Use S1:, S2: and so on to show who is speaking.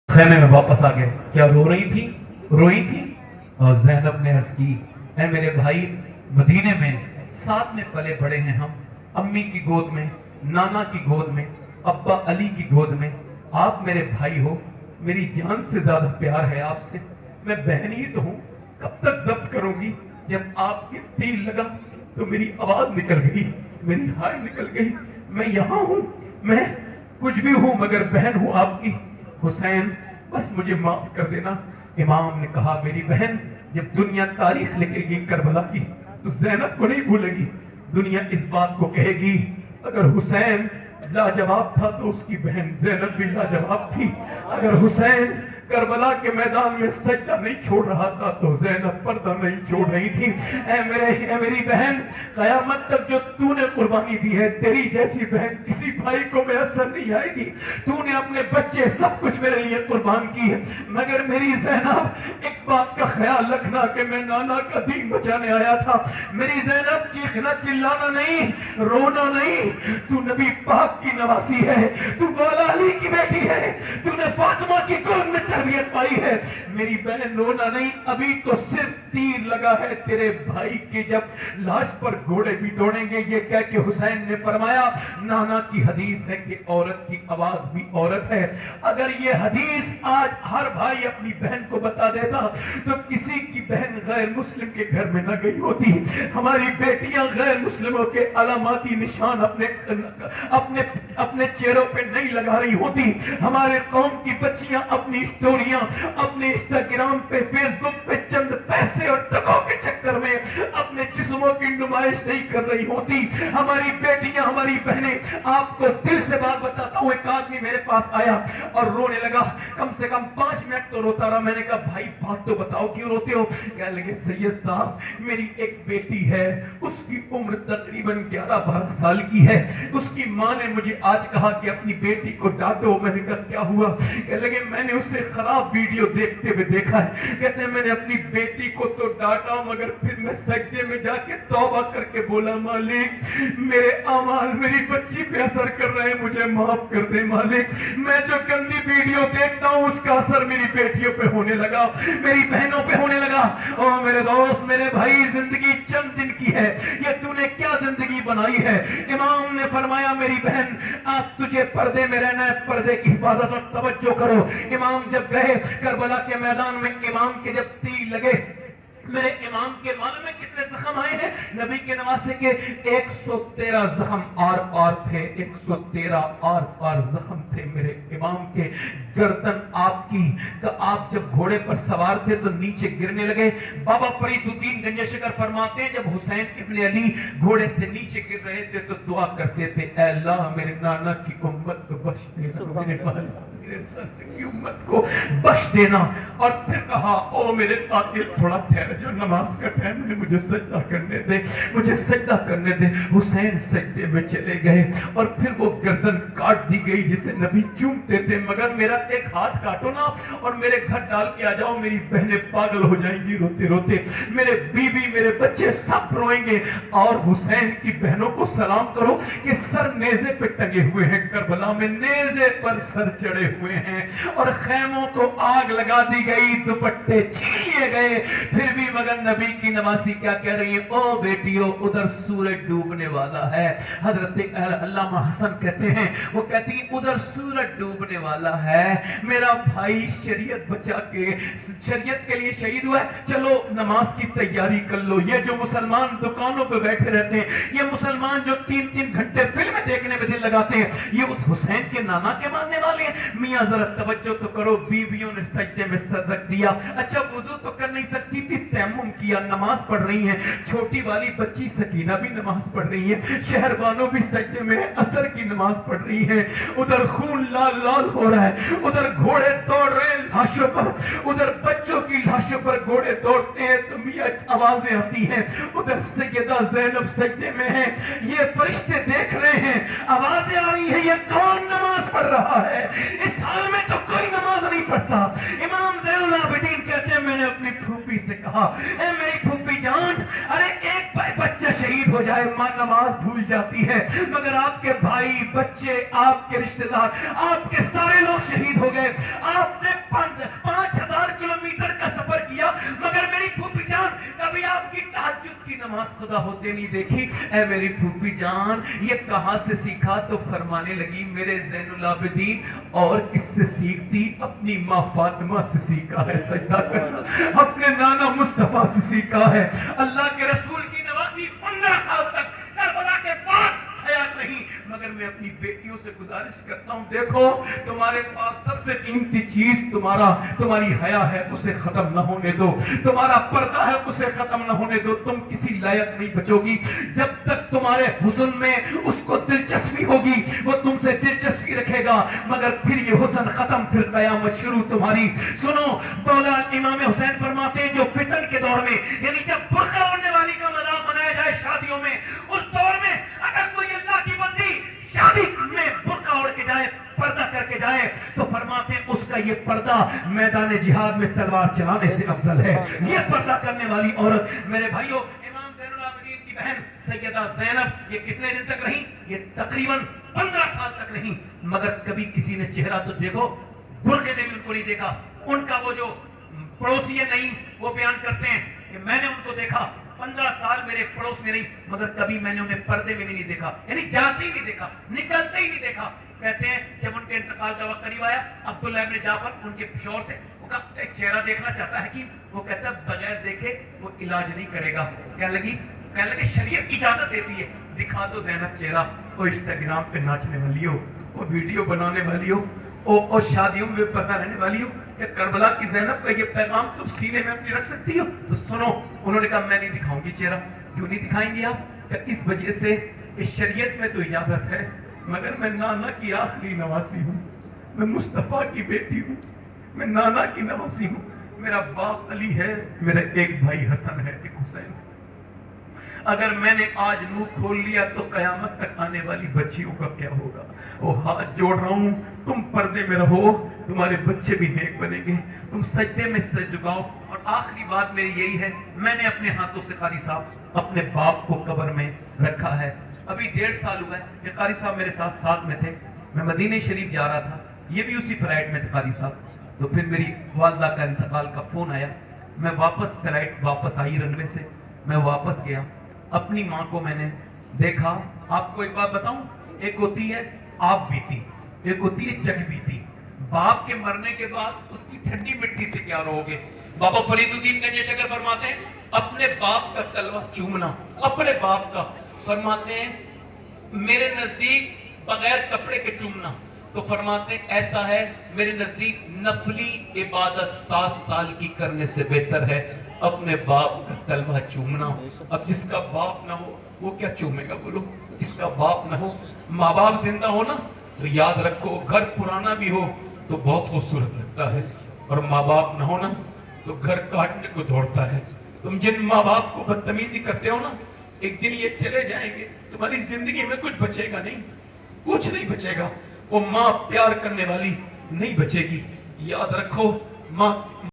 S1: خیمے میں واپس آ گئے. کیا رو رہی تھی؟ روئی تھی. اور زینب نے عرض کی اے میرے بھائی، مدینے میں ساتھ میں پلے بڑے ہیں ہم، امی کی گود میں، نانا کی گود میں، ابا علی کی گود میں. آپ میرے بھائی ہو، میری جان سے زیادہ پیار ہے آپ سے. میں بہن ہی تو ہوں، کب تک ضبط کروں گی؟ جب آپ کے تیر لگا تو میری آواز نکل گئی، میری ہائے نکل گئی. میں یہاں ہوں، میں کچھ بھی ہوں مگر بہن ہوں آپ کی. حسین بس مجھے معاف کر دینا. امام نے کہا میری بہن، جب دنیا تاریخ لکھے گی کربلا کی تو زینب کو نہیں بھولے گی. دنیا اس بات کو کہے گی اگر حسین لاجواب تھا تو اس کی بہن زینب بھی لاجواب تھی. اگر حسین کربلا کے میدان میں سجدہ نہیں چھوڑ رہا تھا تو زینب پردہ نہیں چھوڑ رہی تھی. اے میری بہن، قیامت تک جو تو نے قربانی دی ہے، تیری جیسی بہن کسی بھائی کو میسر نہیں آئے گی. تو نے اپنے بچے سب کچھ میرے لیے قربان کی ہے، مگر میری زینب ایک بات کا خیال رکھنا کہ میں نانا کا دین بچانے آیا تھا. میری زینب چیخنا چلانا نہیں، رونا نہیں. تو نبی پاک کی نواسی ہے، تو مولا علی کی بیٹی ہے، تو نے فاطمہ کی گود میں تربیت پائی ہے. میری بہن رونا نہیں، ابھی تو صرف تیر لگا ہے تیرے بھائی کے، جب لاش پر گھوڑے بھی دوڑیں گے. یہ کہہ کے حسین نے فرمایا نانا کی حدیث ہے کہ عورت کی آواز بھی عورت ہے. اگر یہ حدیث آج ہر بھائی اپنی بہن کو بتا دیتا تو کسی کی بہن غیر مسلم کے گھر میں نہ گئی ہوتی. ہماری بیٹیاں غیر مسلموں کے علاماتی نشان اپنے چہروں پہ نہیں لگا رہی ہوتی. ہمارے قوم کی بچیاں اپنی سٹوریاں اپنے انسٹاگرام پہ، فیس بک پہ چند پیسے اور ٹکوں کے چکر میں اپنے جسموں کی نمائش نہیں کر رہی ہوتی. ہماری بیٹیاں، ہماری بہنیں، آپ کو دل سے بات بتاتا ہوں. ایک آدمی میرے پاس آیا اور رونے لگا، کم سے کم 5 منٹ تو روتا رہا. میں نے کہا بھائی بات تو بتاؤ کیوں روتے ہو؟ کہنے لگے سید صاحب میری ایک بیٹی ہے، اس کی عمر تقریباً 11-12 سال کی ہے. اس کی ماں نے مجھے آج کہا کہ اپنی بیٹی کو ڈانٹو. میں نے کہا کیا ہوا؟ کہنے لگے میں نے اسے خراب ویڈیو دیکھتے ہوئے دیکھا ہے. کہتے ہیں میں نے اپنی بیٹی کو تو ڈانٹا مگر پھر میں سجدے میں جا کے توبہ کر کے بولا مالک میرے اعمال میری بچی پہ اثر کر رہے ہیں، مجھے معاف کر دے مالک. میں جو گندی ویڈیو دیکھتا ہوں اس کا اثر میری بیٹیوں پہ ہونے لگا، میری بہنوں پہ ہونے لگا. اور میرے دوست، میرے بھائی، زندگی چند دن کی ہے، یہ تو نے کیا زندگی بنائی ہے؟ امام نے فرمایا میری بہن آپ تجھے پردے میں رہنا ہے، پردے کی حفاظت اور توجہ کرو. امام جب گئے کربلا کے میدان میں، امام کے جب تیر لگے، میرے امام کے معلوم میں کتنے زخم آئے ہیں؟ نبی کے نواسے کے 113 زخم آر تھے، 113 آر زخم تھے میرے امام کے. گردن آپ کی، کہ آپ جب گھوڑے پر سوار تھے تو نیچے گرنے لگے. بابا فرید الدین گنج شکر فرماتے ہیں جب حسین ابن علی گھوڑے سے نیچے گر رہے تھے تو دعا کرتے تھے اے اللہ میرے نانا کی امت کو بخش دینا، میرے کی امت کو بخش دینا. اور پھر کہا او میرے قاتل تھوڑا ٹھہر جو، نماز کا ٹائم ہے، مجھے سجدہ کرنے دے، مجھے سجدہ کرنے دے. حسین سجدے میں چلے گئے اور پھر وہ گردن کاٹ دی گئی جسے نبی چومتے تھے. مگر میرا ایک ہاتھ کاٹو نا اور میرے گھر ڈال کے آ جاؤ، میری بہنیں پاگل ہو جائیں گی روتے روتے، میرے بیوی میرے بچے سب روئیں گے. اور حسین کی بہنوں کو سلام کرو کہ سر نیزے پہ ٹنگے ہوئے ہیں، کربلا میں نیزے پر سر چڑھے ہوئے ہیں. اور خیموں کو آگ لگا دی گئی، دوپٹے چھین لیے گئے. پھر بھی مگر نبی کی نواسی کیا کہہ رہی ہیں؟ او بیٹیوں ادھر سورج ڈوبنے والا ہے. حضرت علامہ حسن کہتے ہیں، وہ کہتی ہیں ادھر سورج ڈوبنے والا ہے، میرا بھائی شریعت بچا کے شریعت کے لیے شہید ہوا ہے، چلو نماز کی تیاری کر لو. یہ جو مسلمان دکانوں پہ بیٹھے رہتے ہیں، یہ مسلمان جو 3-3 گھنٹے فلمیں دیکھنے میں دل لگاتے ہیں، یہ اس حسین کے نانا کے ماننے والے ہیں. میاں ذرا توجہ تو کرو. بیویوں نے سجدے میں سر رکھ دیا. اچھا وضو تو کر نہیں سکتی تھی، تیمم کیا، نماز پڑھ رہی ہیں. چھوٹی والی بچی سکینہ بھی نماز پڑھ رہی ہے، شہربانوں بھی سجدے میں عصر کی نماز پڑھ رہی ہیں. ادھر خون لال لال ہو رہا ہے، ادھر گھوڑے دوڑ رہے ہیں لاشوں پر، ادھر بچوں کی لاشوں پر گھوڑے دوڑتے ہیں تو میاں آوازیں آتی ہیں. ادھر سیدہ زینب سجدے میں ہیں، یہ فرشتے دیکھ رہے ہیں، آوازیں آ رہی ہیں یہ کون نماز پڑھ رہا ہے؟ اس حال میں تو کوئی نماز نہیں پڑھتا. امام زین العابدین کہتے ہیں میں نے اپنی پھوپھی سے کہا اے میری پھوپھی جان، ارے ایک بچہ شہید ہو جائے ماں نماز بھول جاتی ہے، مگر آپ کے بھائی، بچے، آپ کے رشتہ دار، آپ کے سارے لوگ شہید ہو گئے۔ آپ نے 5000 کلومیٹر کا سفر کیا، مگر میری پھوپھی جان کبھی آپ کی تہجد کی نماز خدا ہوتے نہیں دیکھی۔ اے میری پھوپھی جان یہ کہاں سے سیکھا؟ تو فرمانے لگی میرے زین العابدین اور کس سے سیکھتی؟ اپنی ماں فاطمہ سے سیکھا ہے سجدہ کرنا، اپنے نانا مصطفیٰ سے سیکھا ہے۔ اللہ کے رسول کی نوازی 15 سال تک کربلا کے پاس حیات نہیں، مگر میں اپنی بیٹیوں سے گزارش کرتا ہوں دیکھو تمہارے پاس سب سے قیمتی چیز تمہاری حیا ہے، اسے ختم نہ ہونے دو، تمہارا پردہ ہے اسے ختم نہ ہونے دو۔ تم کسی لائق نہیں بچو گی جب تک تمہارے حسن میں اس کو دلچسپی ہوگی، وہ تم سے دلچسپی رکھے گا، مگر پھر یہ حسن ختم، پھر قیامت شروع تمہاری۔ سنو مولا امام حسین فرماتے ہیں جو فتن کے دور میں، یعنی جب برقع اوڑھنے والی کا مذاق بنایا جائے شادیوں میں، اس دور میں اگر کوئی اللہ کی بندی شادی میں برقع اوڑھ کے جائے، پردہ کر کے جائے، تو فرماتے ہیں اس کا یہ پردہ میدان جہاد میں تلوار چلانے سے افضل ہے۔ یہ پردہ کرنے والی عورت میرے بھائیوں، امام زین العابدین کی بہن سیدہ زینب یہ کتنے دن تک رہی؟ یہ تقریباً 15 سال تک رہی، مگر کبھی کسی نے چہرہ تو دیکھو برقعے نے بھی ان کو نہیں دیکھا۔ ان کا وہ جو پڑوسی ہے نعیم، وہ بیان کرتے ہیں کہ میں نے ان کو دیکھا 15 سال میرے پڑوس میں نہیں، مگر کبھی میں نے انہیں پردے میں بھی نہیں دیکھا، یعنی جاتے ہی نہیں دیکھا، نکلتے ہی نہیں دیکھا۔ کہتے ہیں جب ان کے انتقال کا وقت قریب آیا، عبداللہ ابن جعفر ان کے شوہر تھے، وہ کہا ایک چہرہ دیکھنا چاہتا ہے کہ وہ کہتا ہے بغیر دیکھے وہ علاج نہیں کرے گا۔ کہنے لگے شریعت اجازت دیتی ہے، دکھا دو زینب چہرہ۔ وہ انسٹاگرام پہ ناچنے والی ہو، وہ ویڈیو بنانے والی ہو، اور شادیوں میں پتہ رہنے والی ہو کہ کربلا کی زینب کا یہ پیغام تم سینے میں اپنی رکھ سکتی ہو تو سنو۔ انہوں نے کہا میں نہیں دکھاؤں گی چہرہ۔ کیوں نہیں دکھائیں گے آپ؟ کہ اس وجہ سے اس شریعت میں تو اجازت ہے، مگر میں نانا کی آخری نواسی ہوں، میں مصطفیٰ کی بیٹی ہوں، میں نانا کی نواسی ہوں، میرا باپ علی ہے، میرا ایک بھائی حسن ہے، ایک حسین ہے۔ اگر میں نے آج منہ کھول لیا تو قیامت تک آنے والی بچیوں کا کیا ہوگا؟ وہ ہاتھ جوڑ رہا ہوں، تم پردے میں رہو، تمہارے بچے بھی نیک بنیں گے، تم سجدے میں سر جھکاؤ۔ اور آخری بات میری یہی ہے، میں نے اپنے ہاتھوں سے قاری صاحب اپنے باپ کو قبر میں رکھا ہے۔ ابھی 1.5 سال ہوا ہے کہ قاری صاحب میرے ساتھ میں تھے، میں مدینہ شریف جا رہا تھا، یہ بھی اسی فلائٹ میں تھے قاری صاحب۔ تو پھر میری والدہ کا انتقال کا فون آیا، میں فلائٹ واپس آئی رنوے سے، میں واپس گیا، اپنی ماں کو میں نے دیکھا۔ آپ کو ایک بات بتاؤں، ایک ہوتی ہے آپ بیتی، ایک ہوتی ہے جگ بیتی۔ باپ کے مرنے کے بعد اس کی ٹھنڈی مٹی سے کیا رہو گے؟ بابا فرید الدین گنج شکر فرماتے ہیں اپنے باپ کا تلوہ چومنا، اپنے باپ کا، فرماتے ہیں میرے نزدیک بغیر کپڑے کے چومنا، تو فرماتے ہیں ایسا ہے میرے نزدیک نفلی عبادت 7 سال کی کرنے سے بہتر ہے اپنے باپ کا تلوہ چومنا۔ اب جس کا باپ نہ ہو وہ کیا چومے گا؟ بولو، جس کا باپ نہ ہو، ماں باپ زندہ ہو نا تو یاد رکھو گھر پرانا بھی ہو تو بہت خوبصورت لگتا ہے، اور ماں باپ نہ ہو نا تو گھر کاٹنے کو دوڑتا ہے۔ تم جن ماں باپ کو بدتمیزی کرتے ہو نا، ایک دن یہ چلے جائیں گے، تمہاری زندگی میں کچھ بچے گا نہیں، کچھ نہیں بچے گا۔ وہ ماں پیار کرنے والی نہیں بچے گی، یاد رکھو۔ ماں